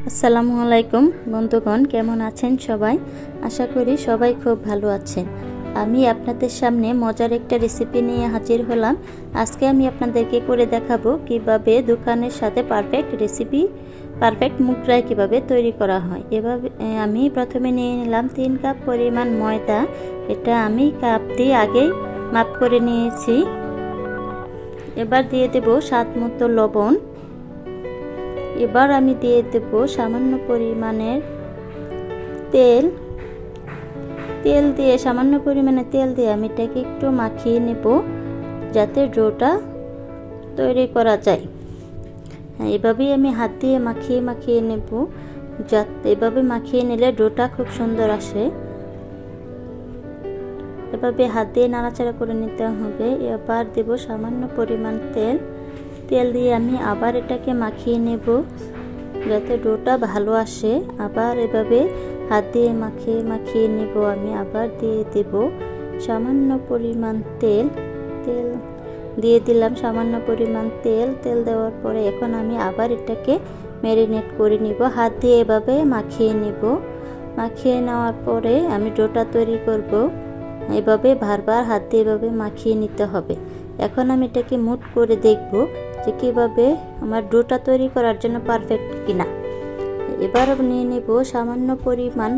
আসসালামু আলাইকুম বন্ধুগণ, কেমন আছেন সবাই? আশা করি সবাই খুব ভালো আছেন। আমি আপনাদের সামনে মজার একটা রেসিপি নিয়ে হাজির হলাম। আজকে আমি আপনাদেরকে করে দেখাবো কিভাবে দোকানের সাথে পারফেক্ট মুগ রাই কীভাবে তৈরি করা হয়। এভাবে আমি প্রথমে নিয়ে নিলাম 3 কাপ পরিমাণ ময়দা। এটা আমি কাপ দিয়ে আগেই মাপ করে নিয়েছি। এবার দিয়ে দেব স্বাদ মতো লবণ। এবার আমি দিয়ে দেব সামান্য পরিমাণের সামান্য পরিমাণে তেল দিয়ে আমি এটাকে একটু মাখিয়ে নেব যাতে ডোটা তৈরি করা যায়। এভাবেই আমি হাত দিয়ে মাখিয়ে নেব, যাতে এভাবে মাখিয়ে নিলে ডোটা খুব সুন্দর আসে। এভাবে হাত দিয়ে নাড়াচাড়া করে নিতে হবে। এবার দেব সামান্য পরিমাণ তেল দিয়ে আমি আবার এটাকে মাখিয়ে নেব যাতে ডোটা ভালো আসে। আবার এভাবে হাত দিয়ে মাখিয়ে নেব। আমি আবার দিয়ে দেব সামান্য পরিমাণ তেল দিয়ে দিলাম সামান্য পরিমাণ তেল দেওয়ার পরে এখন আমি আবার এটাকে ম্যারিনেট করে নিব। হাত দিয়ে এভাবে মাখিয়ে নেওয়ার পরে আমি ডোটা তৈরি করব। এভাবে বারবার হাত দিয়ে এভাবে মাখিয়ে নিতে হবে। এখন আমি এটাকে মুট করে দেখব যে কীভাবে আমার ডোটা তৈরি করার জন্য পারফেক্ট কিনা। এবার নিয়ে নেব সামান্য পরিমাণ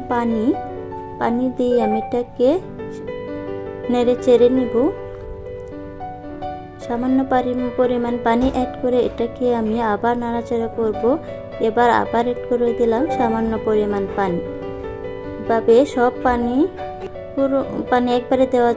পানি দিয়ে আমি এটাকে নেড়ে চেড়ে নেব। সামান্য পরিমাণ পানি অ্যাড করে এটাকে আমি আবার নাড়াচাড়া করব। এবার আবার অ্যাড করে দিলাম সামান্য পরিমাণ পানি। এভাবে সব পানি একবারে দেওয়া